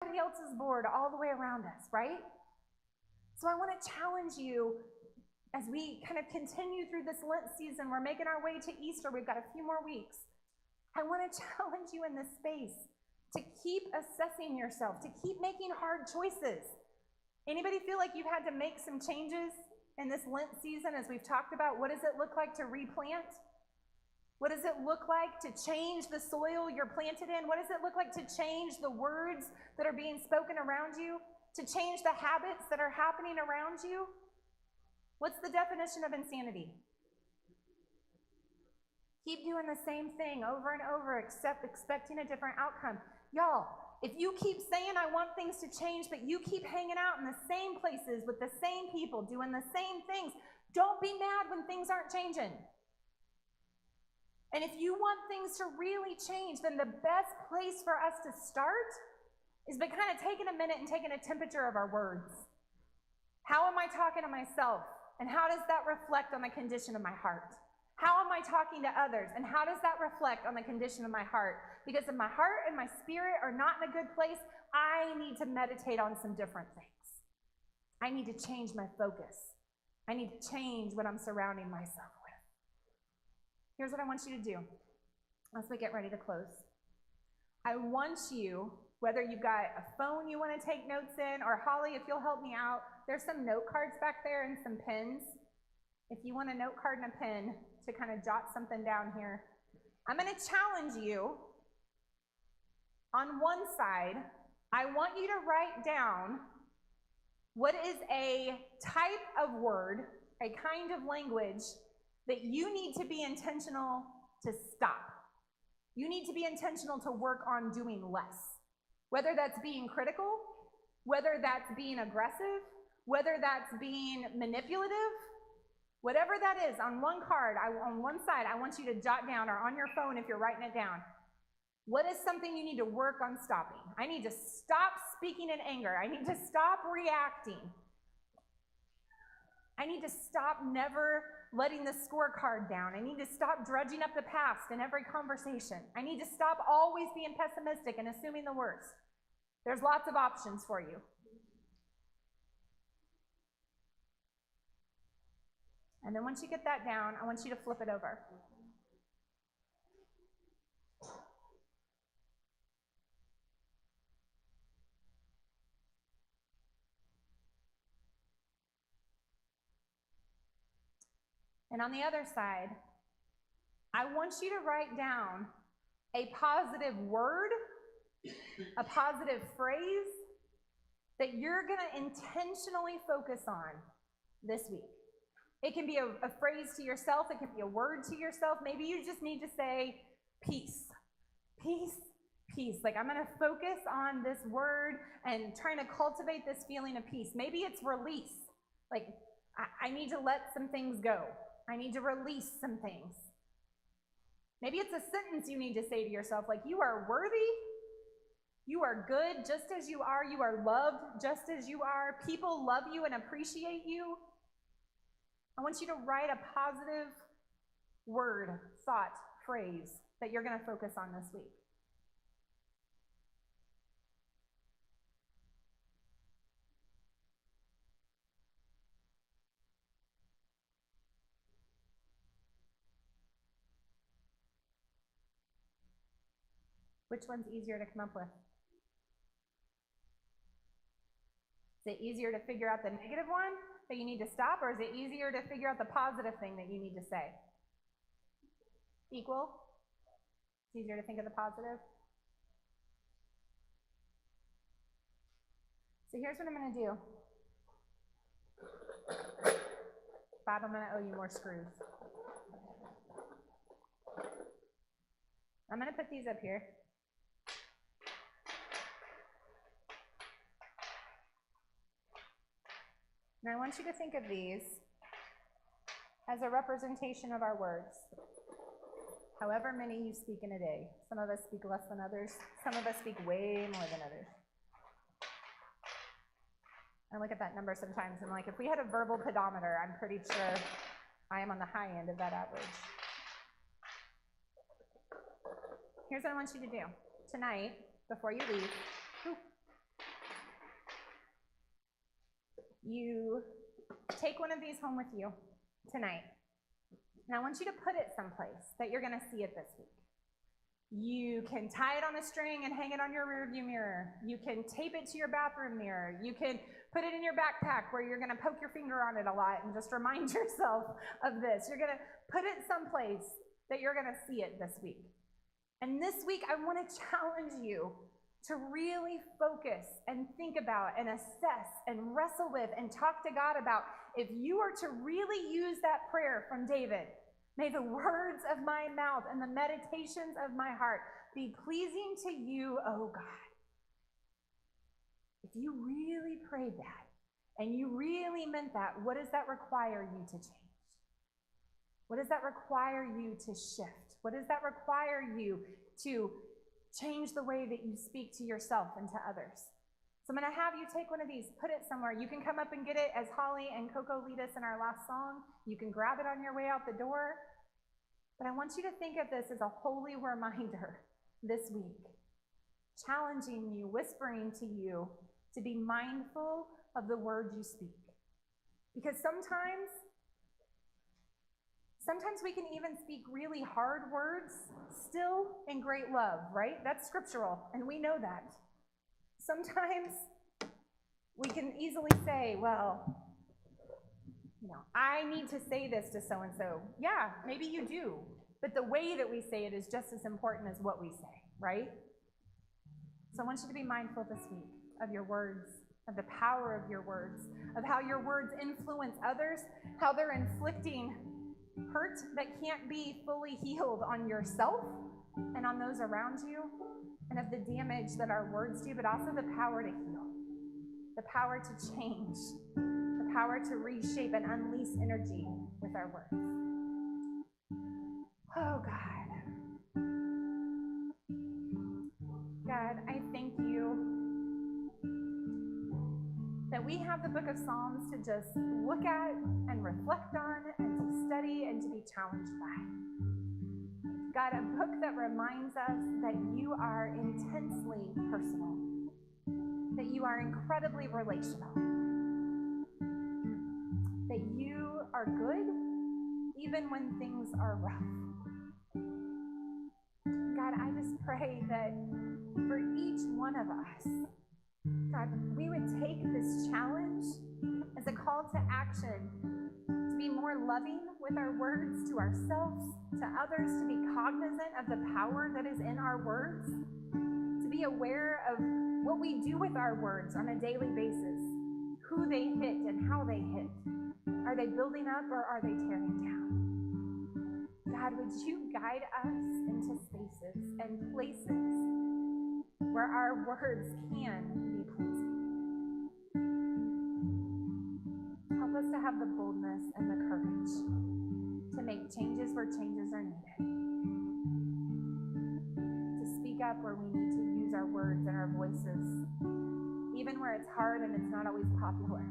everybody else is bored all the way around us, right? So I want to challenge you as we kind of continue through this Lent season. We're making our way to Easter. We've got a few more weeks. I want to challenge you in this space to keep assessing yourself, to keep making hard choices. Anybody feel like you've had to make some changes in this Lent season as we've talked about? What does it look like to replant? What does it look like to change the soil you're planted in? What does it look like to change the words that are being spoken around you? To change the habits that are happening around you? What's the definition of insanity? Keep doing the same thing over and over, expecting a different outcome. Y'all, if you keep saying, I want things to change, but you keep hanging out in the same places with the same people, doing the same things, don't be mad when things aren't changing. And if you want things to really change, then the best place for us to start is by kind of taking a minute and taking a temperature of our words. How am I talking to myself? And how does that reflect on the condition of my heart? How am I talking to others? And how does that reflect on the condition of my heart? Because if my heart and my spirit are not in a good place, I need to meditate on some different things. I need to change my focus. I need to change what I'm surrounding myself with. Here's what I want you to do as we get ready to close. I want you, whether you've got a phone you want to take notes in, or Holly, if you'll help me out, there's some note cards back there and some pens. If you want a note card and a pen to kind of jot something down here, I'm going to challenge you. On one side, I want you to write down what is a type of word, a kind of language that you need to be intentional to stop. You need to be intentional to work on doing less. Whether that's being critical, whether that's being aggressive, whether that's being manipulative, whatever that is, on one card, on one side, I want you to jot down, or on your phone if you're writing it down, what is something you need to work on stopping? I need to stop speaking in anger. I need to stop reacting. I need to stop never letting the scorecard down. I need to stop drudging up the past in every conversation. I need to stop always being pessimistic and assuming the worst. There's lots of options for you. And then once you get that down, I want you to flip it over. And on the other side, I want you to write down a positive word, a positive phrase that you're going to intentionally focus on this week. It can be a phrase to yourself. It can be a word to yourself. Maybe you just need to say peace, peace, peace. Like, I'm going to focus on this word and trying to cultivate this feeling of peace. Maybe it's release. Like, I need to let some things go. I need to release some things. Maybe it's a sentence you need to say to yourself, like, you are worthy, you are good just as you are, you are loved just as you are, people love you and appreciate you. I want you to write a positive word, thought, phrase that you're going to focus on this week. Which one's easier to come up with? Is it easier to figure out the negative one that you need to stop, or is it easier to figure out the positive thing that you need to say? Equal? It's easier to think of the positive? So here's what I'm going to do. Bob, I'm going to owe you more screws. I'm going to put these up here. And I want you to think of these as a representation of our words. However many you speak in a day. Some of us speak less than others. Some of us speak way more than others. I look at that number sometimes and I'm like, if we had a verbal pedometer, I'm pretty sure I am on the high end of that average. Here's what I want you to do. Tonight, before you leave, you take one of these home with you tonight. And I want you to put it someplace that you're going to see it this week. You can tie it on a string and hang it on your rearview mirror. You can tape it to your bathroom mirror. You can put it in your backpack where you're going to poke your finger on it a lot and just remind yourself of this. You're going to put it someplace that you're going to see it this week. And this week, I want to challenge you to really focus and think about and assess and wrestle with and talk to God about, if you are to really use that prayer from David, may the words of my mouth and the meditations of my heart be pleasing to you, O God. If you really prayed that and you really meant that, what does that require you to change? What does that require you to shift? What does that require you to change the way that you speak to yourself and to others? So I'm going to have you take one of these, put it somewhere. You can come up and get it as Holly and Coco lead us in our last song. You can grab it on your way out the door. But I want you to think of this as a holy reminder this week, challenging you, whispering to you to be mindful of the words you speak. Because sometimes we can even speak really hard words still in great love, right? That's scriptural, and we know that. Sometimes we can easily say, well, I need to say this to so-and-so. Yeah, maybe you do, but the way that we say it is just as important as what we say, right? So I want you to be mindful this week of your words, of the power of your words, of how your words influence others, how they're inflicting hurt that can't be fully healed on yourself and on those around you, and of the damage that our words do, but also the power to heal, the power to change, the power to reshape and unleash energy with our words. Oh, God. God, I thank you that we have the book of Psalms to just look at and reflect on and to study and to be challenged by. God, a book that reminds us that you are intensely personal, that you are incredibly relational, that you are good even when things are rough. God, I just pray that for each one of us, God, we would take this challenge as a call to action, to be more loving with our words to ourselves, to others, to be cognizant of the power that is in our words, to be aware of what we do with our words on a daily basis, who they hit and how they hit. Are they building up or are they tearing down? God, would you guide us into spaces and places where our words can be pleasing? Help us to have the boldness and the courage to make changes where changes are needed, to speak up where we need to use our words and our voices, even where it's hard and it's not always popular.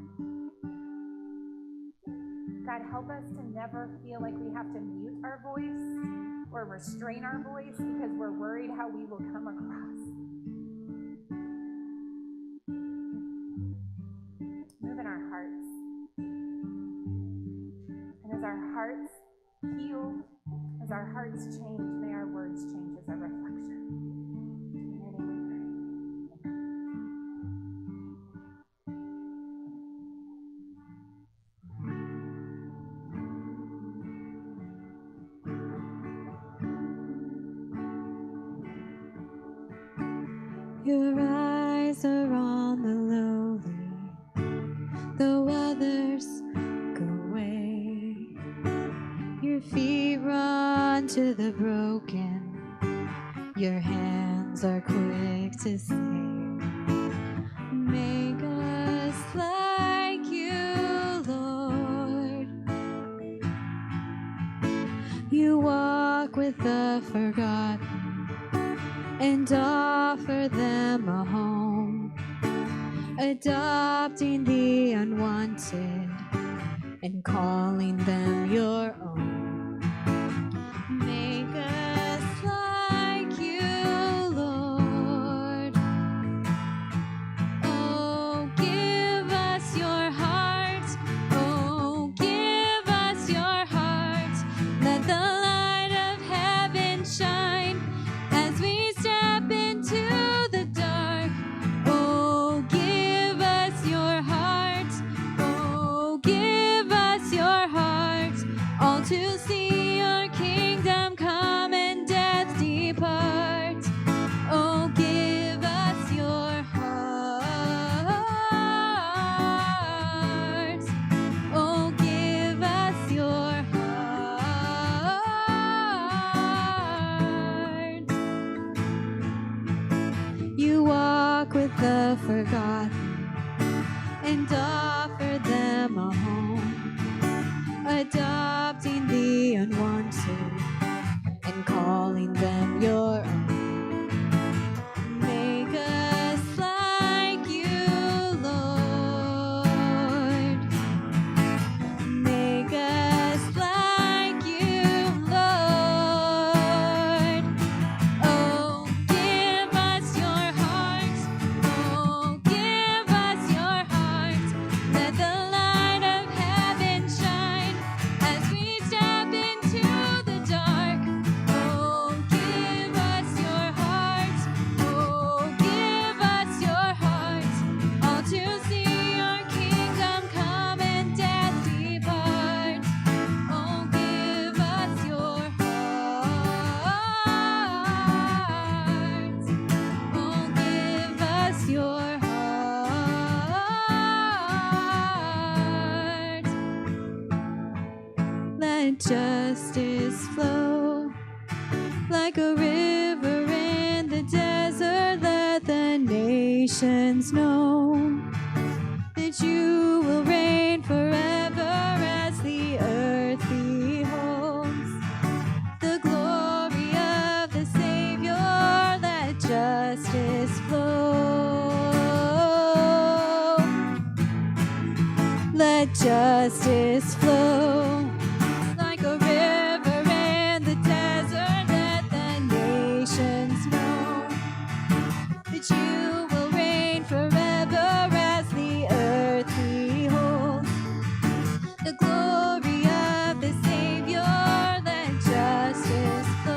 God, help us to never feel like we have to mute our voice or restrain our voice because we're worried how we will come across. Move in our hearts. And as our hearts heal, as our hearts change, may our words change as a reflection. In your name we pray. Your eyes are on the lowly, though others go away. Your feet run to the broken, your hands are quick to save. Make us like you, Lord. You walk with the forgotten and offer them a home, adopting the unwanted and calling them your own. Make us like you, Lord. Oh, give us your heart. forgotten and offer them a home, adopting the unwanted and calling them your own. Make us like you, Lord. Make us like you, Lord. Oh, give us your heart. Oh, give us your heart. Let the light of heaven shine as we step into the dark. Oh, give us your heart. Oh, give us your heart. All to see your kingdom come and death depart. Oh, give us your heart. Oh, give us your heart. Let justice flow like a river in the desert. Let the nations know that you will reign forever as the earth beholds the glory of the Savior. Let justice flow. Let justice flow like a river in the desert. Let the nations know that you will reign forever as the earth beholds the glory of the Savior. Let justice flow.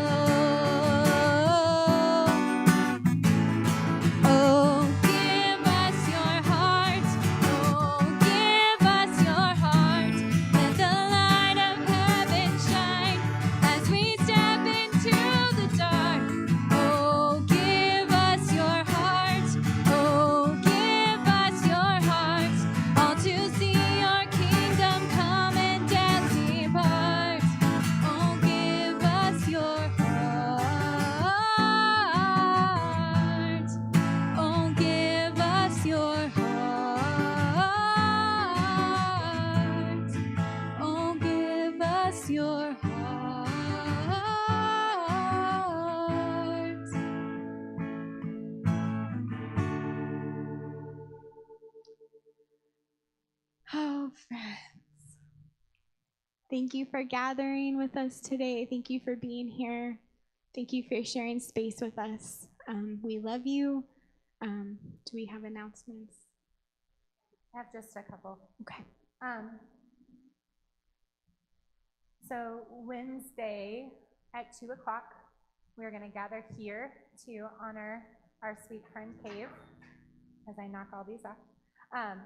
Oh, give us your heart. Oh, give us your heart. Let the light of heaven shine as we step into the dark. Oh, give us your heart. Oh, give us your heart. All to see your kingdom come and death depart. Oh, give us your heart. Oh, give us your heart. Oh, give us your heart. Oh, friends, thank you for gathering with us today. Thank you for being here. Thank you for sharing space with us. We love you. Do we have announcements? I have just a couple. Okay. So Wednesday at 2 o'clock, we're going to gather here to honor our sweet friend Cave as I knock all these off.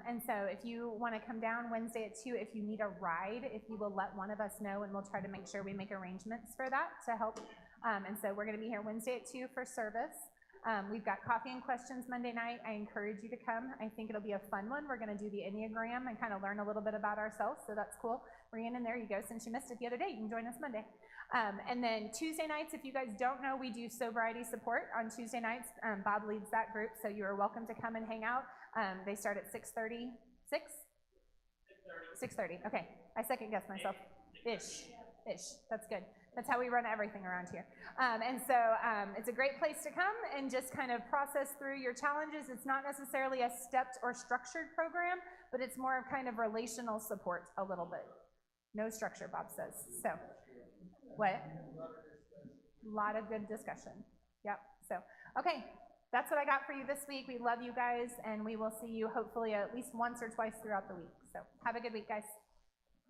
And so if you want to come down Wednesday at 2, if you need a ride, if you will let one of us know, and we'll try to make sure we make arrangements for that to help. And so we're going to be here Wednesday at 2 for service. We've got coffee and questions Monday night. I encourage you to come. I think it'll be a fun one. We're going to do the Enneagram and kind of learn a little bit about ourselves, so that's cool. Rhiannon, there you go. Since you missed it the other day, you can join us Monday. And then Tuesday nights, if you guys don't know, we do sobriety support on Tuesday nights. Bob leads that group, so you are welcome to come and hang out. They start at 6:30. 6:30. Okay, I second guessed myself. Ish. That's good. That's how we run everything around here. And so it's a great place to come and just kind of process through your challenges. It's not necessarily a stepped or structured program, but it's more of kind of relational support a little bit. No structure, Bob says. So, what? A lot of good discussion. Yep. So, okay. That's what I got for you this week. We love you guys, and we will see you hopefully at least once or twice throughout the week. So, have a good week, guys.